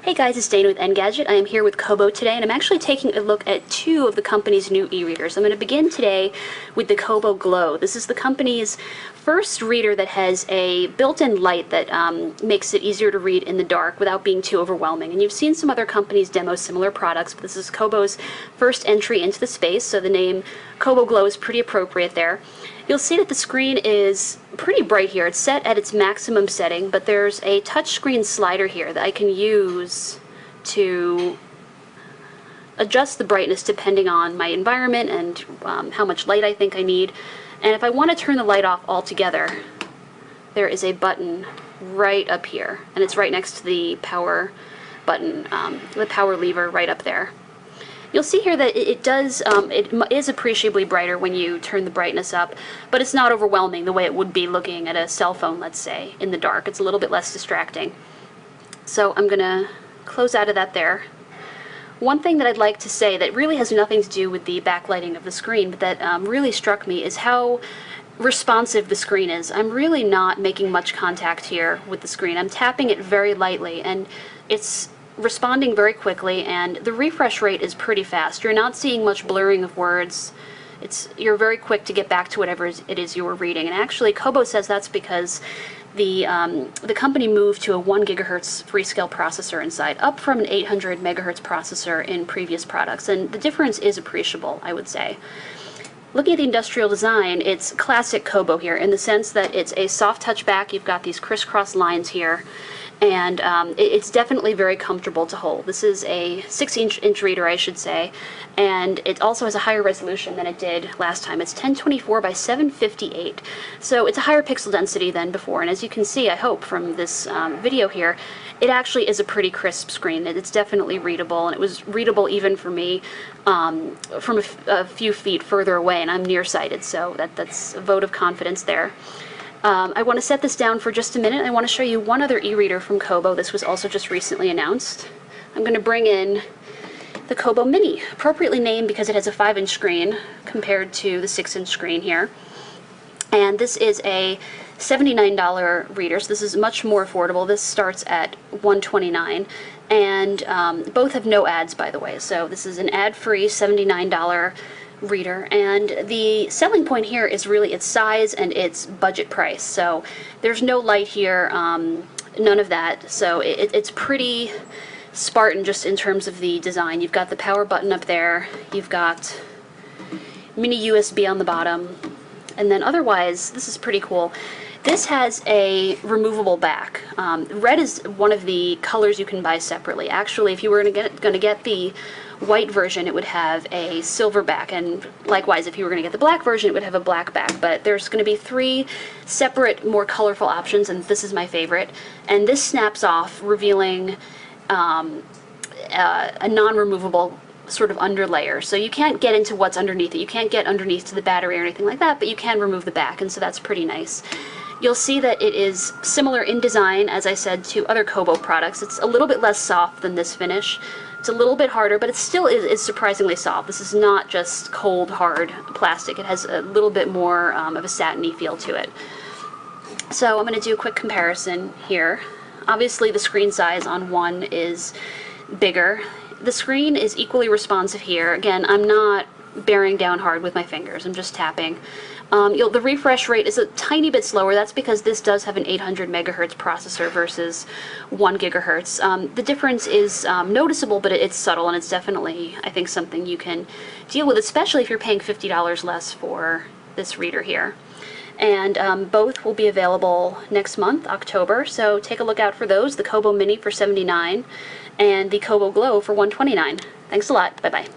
Hey guys, it's Dana with Engadget. I am here with Kobo today, and I'm actually taking a look at two of the company's new e-readers. I'm going to begin today with the Kobo Glow. This is the company's first reader that has a built-in light that makes it easier to read in the dark without being too overwhelming. And you've seen some other companies demo similar products, but this is Kobo's first entry into the space, so the name Kobo Glow is pretty appropriate there. You'll see that the screen is pretty bright here. It's set at its maximum setting, but there's a touchscreen slider here that I can use to adjust the brightness depending on my environment and how much light I think I need. And if I want to turn the light off altogether, there is a button right up here, and it's right next to the power button, the power lever right up there. You'll see here that it is appreciably brighter when you turn the brightness up, but it's not overwhelming the way it would be looking at a cell phone, let's say, in the dark. It's a little bit less distracting. So I'm going to close out of that there. One thing that I'd like to say that really has nothing to do with the backlighting of the screen, but that really struck me is how responsive the screen is. I'm really not making much contact here with the screen. I'm tapping it very lightly, and it's responding very quickly, and the refresh rate is pretty fast. You're not seeing much blurring of words. You're very quick to get back to whatever it is you were reading. And actually, Kobo says that's because the company moved to a 1 gigahertz Freescale processor inside, up from an 800 megahertz processor in previous products, and the difference is appreciable, I would say. Looking at the industrial design, it's classic Kobo here in the sense that it's a soft touch back. You've got these crisscross lines here, and it's definitely very comfortable to hold. This is a 6-inch reader, I should say, and it also has a higher resolution than it did last time. It's 1024 by 758, so it's a higher pixel density than before, and as you can see, I hope, from this video here, it actually is a pretty crisp screen. It's definitely readable, and it was readable even for me from a few feet further away, and I'm nearsighted, so that's a vote of confidence there. I want to set this down for just a minute. I want to show you one other e-reader from Kobo. This was also just recently announced. I'm going to bring in the Kobo Mini, appropriately named because it has a 5-inch screen compared to the 6-inch screen here. And this is a $79 reader, so this is much more affordable. This starts at $129, and both have no ads, by the way. So this is an ad-free $79 reader, and the selling point here is really its size and its budget price. So there's no light here, none of that, so it's pretty Spartan just in terms of the design. You've got the power button up there, you've got mini USB on the bottom, and then otherwise this is pretty cool. This has a removable back. Red is one of the colors you can buy separately. Actually, if you were going to get the white version, it would have a silver back, and likewise, if you were going to get the black version, it would have a black back. But there's going to be 3 separate, more colorful options, and this is my favorite. And this snaps off, revealing a non-removable sort of underlayer. So you can't get into what's underneath it. You can't get underneath to the battery or anything like that, but you can remove the back, and so that's pretty nice. You'll see that it is similar in design, as I said, to other Kobo products. It's a little bit less soft than this finish. It's a little bit harder, but it still is surprisingly soft. This is not just cold, hard plastic. It has a little bit more of a satiny feel to it. So I'm going to do a quick comparison here. Obviously, the screen size on one is bigger. The screen is equally responsive here. Again, I'm not bearing down hard with my fingers. I'm just tapping. The refresh rate is a tiny bit slower. That's because this does have an 800 megahertz processor versus 1 gigahertz. The difference is noticeable, but it's subtle, and it's definitely, I think, something you can deal with, especially if you're paying $50 less for this reader here. And both will be available next month, October, so take a look out for those. The Kobo Mini for $79 and the Kobo Glow for $129. Thanks a lot. Bye-bye.